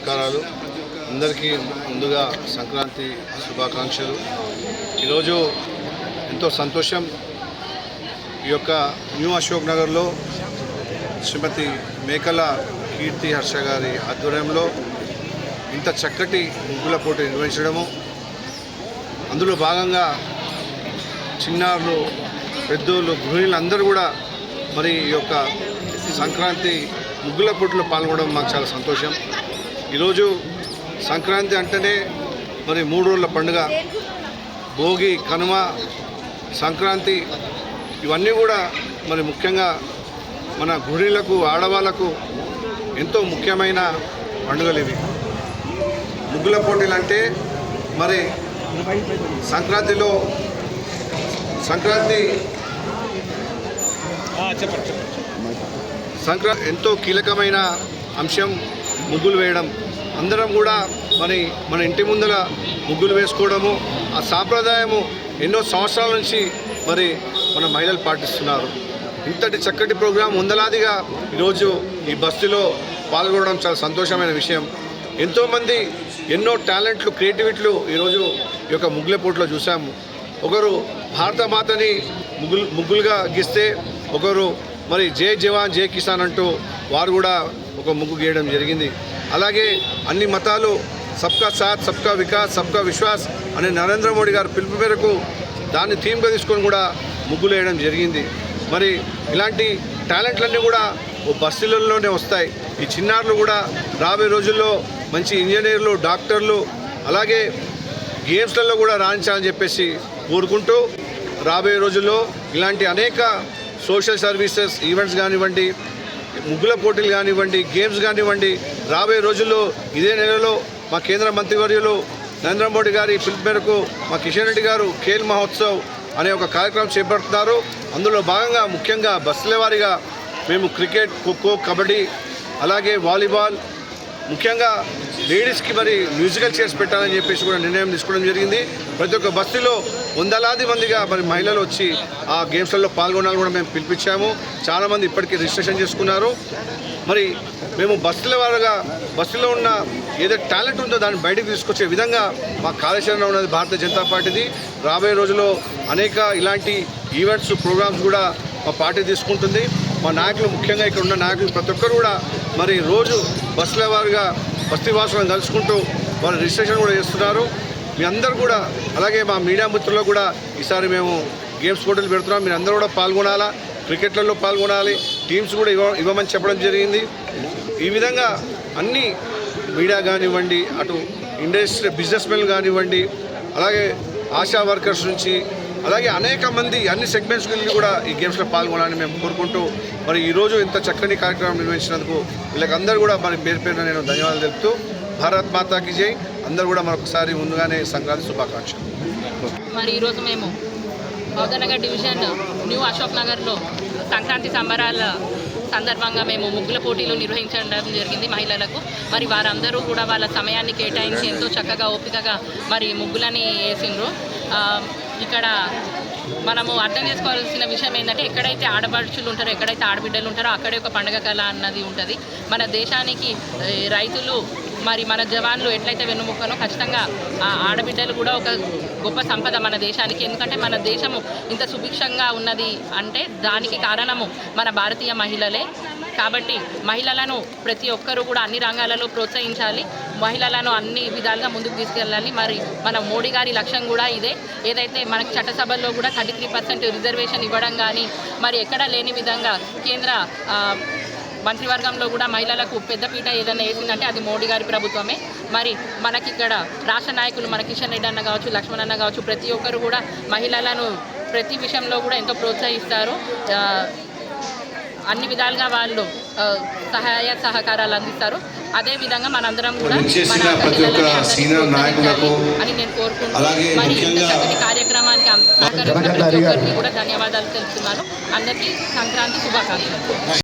నమస్కారాలు. అందరికీ ముందుగా సంక్రాంతి శుభాకాంక్షలు. ఈరోజు ఎంతో సంతోషం. ఈ యొక్క న్యూ అశోక్ నగర్లో శ్రీమతి మేకల కీర్తి హర్ష గారి ఆధ్వర్యంలో ఇంత చక్కటి ముగ్గుల పోటీ నిర్వహించడము, అందులో భాగంగా చిన్నారులు, పెద్దోళ్ళు, గృహిణులు అందరూ కూడా మరి ఈ యొక్క సంక్రాంతి ముగ్గుల పోటీలో పాల్గొనడం మాకు చాలా సంతోషం. ఈరోజు సంక్రాంతి అంటేనే మరి 3 రోజుల పండుగ. భోగి, కనుమ, సంక్రాంతి ఇవన్నీ కూడా మరి ముఖ్యంగా మన గృహిణులకు, ఆడవాళ్లకు ఎంతో ముఖ్యమైన పండుగలు ఇవి. ముగ్గుల పోటీలు అంటే మరి సంక్రాంతి ఎంతో కీలకమైన అంశం ముగ్గులు వేయడం. అందరం కూడా మరి మన ఇంటి ముందర ముగ్గులు వేసుకోవడము, ఆ సాంప్రదాయము ఎన్నో సంవత్సరాల నుంచి మరి మన మహిళలు పాటిస్తున్నారు. ఇంతటి చక్కటి ప్రోగ్రాం వందలాదిగా ఈరోజు ఈ బస్తీలో పాల్గొనడం చాలా సంతోషమైన విషయం. ఎంతోమంది ఎన్నో టాలెంట్లు, క్రియేటివిటీలు ఈరోజు ఈ యొక్క ముగ్గుల పోటీలో చూసాము. ఒకరు భారతమాతని ముగ్గులుగా గీస్తే, ఒకరు మరి జై జవాన్ జై కిసాన్ అంటూ వారు కూడా ఒక ముగ్గు గీయడం జరిగింది. అలాగే అన్ని మతాలు సబ్కా సాత్, సబ్కా వికాస్, సబ్కా విశ్వాస్ అనే నరేంద్ర మోడీ గారి పిలుపు మేరకు దాన్ని థీమ్గా తీసుకొని కూడా ముగ్గులు వేయడం జరిగింది. మరి ఇలాంటి టాలెంట్లన్నీ కూడా ఓ బస్తీలలోనే వస్తాయి. ఈ చిన్నారులు కూడా రాబోయే రోజుల్లో మంచి ఇంజనీర్లు, డాక్టర్లు, అలాగే గేమ్స్లలో కూడా రాణించాలని చెప్పేసి కోరుకుంటూ, రాబోయే రోజుల్లో ఇలాంటి అనేక సోషల్ సర్వీసెస్ ఈవెంట్స్ కానివ్వండి, ముగ్గుల పోటీలు కానివ్వండి, గేమ్స్ కానివ్వండి, రాబోయే రోజుల్లో ఇదే నెలలో మా కేంద్ర మంత్రివర్యులు నరేంద్ర మోడీ గారి పిలుపు మేరకు మా కిషన్ రెడ్డి గారు ఖేల్ మహోత్సవ్ అనే ఒక కార్యక్రమం చేపడుతున్నారు. అందులో భాగంగా ముఖ్యంగా బస్సుల వారీగా మేము క్రికెట్, ఖోఖో, కబడ్డీ, అలాగే వాలీబాల్, ముఖ్యంగా లేడీస్కి మరి మ్యూజికల్ చైర్స్ పెట్టాలని చెప్పేసి కూడా నిర్ణయం తీసుకోవడం జరిగింది. ప్రతి ఒక్క బస్తీలో వందలాది మందిగా మరి మహిళలు వచ్చి ఆ గేమ్స్లలో పాల్గొనాలని కూడా మేము పిలిపించాము. చాలామంది ఇప్పటికీ రిజిస్ట్రేషన్ చేసుకున్నారు. మరి మేము బస్సులో ఉన్న ఏదైతే టాలెంట్ ఉందో దాన్ని బయటకు తీసుకొచ్చే విధంగా మా కార్యాచరణ ఉన్నది భారతీయ జనతా పార్టీది. రాబోయే రోజుల్లో అనేక ఇలాంటి ఈవెంట్స్, ప్రోగ్రామ్స్ కూడా మా పార్టీ తీసుకుంటుంది. మా నాయకులు, ముఖ్యంగా ఇక్కడ ఉన్న నాయకులు ప్రతి ఒక్కరు కూడా మరి రోజు బస్సుల వారుగా బస్తీవాసులను కలుసుకుంటూ వారు రిజిస్ట్రేషన్ కూడా చేస్తున్నారు. మీ అందరూ కూడా, అలాగే మా మీడియా మిత్రులకు కూడా ఈసారి మేము గేమ్స్ పోటీలు పెడుతున్నాం. మీరు అందరూ కూడా పాల్గొనాలా, క్రికెట్లలో పాల్గొనాలి, టీమ్స్ కూడా ఇవ్వమని చెప్పడం జరిగింది. ఈ విధంగా అన్ని మీడియా కానివ్వండి, అటు ఇండస్ట్రీ బిజినెస్ మెన్లు కానివ్వండి, అలాగే ఆశా వర్కర్స్ నుంచి, అలాగే అనేక మంది అన్ని సెగ్మెంట్స్ గురించి కూడా ఈ గేమ్స్లో పాల్గొనాలని మేము కోరుకుంటూ, మరి ఈరోజు ఇంత చక్కని కార్యక్రమం నిర్వహించినందుకు వీళ్ళకందరూ కూడా మరి పేరు పేరున నేను ధన్యవాదాలు తెలుపుతూ, భారత్ మాతాకి జై. అందరూ కూడా మరొకసారి ముందుగానే సంక్రాంతి శుభాకాంక్షలు. మరి ఈరోజు మేము బౌద్ధనగర్ డివిజన్ న్యూ అశోక్ నగర్లో సంక్రాంతి సంబరాల సందర్భంగా మేము ముగ్గుల పోటీలు నిర్వహించడం జరిగింది మహిళలకు. మరి వారందరూ కూడా వాళ్ళ సమయాన్ని కేటాయించి ఎంతో చక్కగా, ఓపికగా మరి ముగ్గులని వేసిండ్రు. ఇక్కడ మనము అర్థం చేసుకోవాల్సిన విషయం ఏంటంటే, ఎక్కడైతే ఆడపడుచులు ఉంటారో, ఎక్కడైతే ఆడబిడ్డలు ఉంటారో అక్కడే ఒక పండుగ కళ అన్నది ఉంటుంది. మన దేశానికి రైతులు, మరి మన జవాన్లు ఎట్లయితే వెన్నుముక్కనో, ఖచ్చితంగా ఆడబిడ్డలు కూడా ఒక గొప్ప సంపద మన దేశానికి. ఎందుకంటే మన దేశము ఇంత సుభిక్షంగా ఉన్నది అంటే దానికి కారణము మన భారతీయ మహిళలే. కాబట్టి మహిళలను ప్రతి ఒక్కరూ కూడా అన్ని రంగాలలో ప్రోత్సహించాలి, మహిళలను అన్ని విధాలుగా ముందుకు తీసుకెళ్ళాలి. మరి మన మోడీ గారి లక్ష్యం కూడా ఇదే. ఏదైతే మనకి చట్టసభల్లో కూడా 33% రిజర్వేషన్ ఇవ్వడం కానీ, మరి ఎక్కడా లేని విధంగా కేంద్ర మంత్రివర్గంలో కూడా మహిళలకు పెద్దపీట ఏదైనా వేసిందంటే అది మోడీ గారి ప్రభుత్వమే. మరి మనకి ఇక్కడ రాష్ట్ర నాయకులు మన కిషన్ రెడ్డి అన్న కావచ్చు, లక్ష్మణ్ అన్న కావచ్చు, ప్రతి ఒక్కరు కూడా మహిళలను ప్రతి విషయంలో కూడా ఎంతో ప్రోత్సహిస్తారు. అన్ని విధాలుగా వాళ్ళు సహాయ సహకారాలు అందిస్తారు. అదేవిధంగా మనందరం కూడా మన అని నేను కోరుకుంటున్నాను. మరి ఇంత చక్కటి కార్యక్రమానికి సహకరించిన ప్రతి ఒక్కరికి కూడా ధన్యవాదాలు తెలుపుతున్నాను. అందరికీ సంక్రాంతి శుభాకాంక్షలు.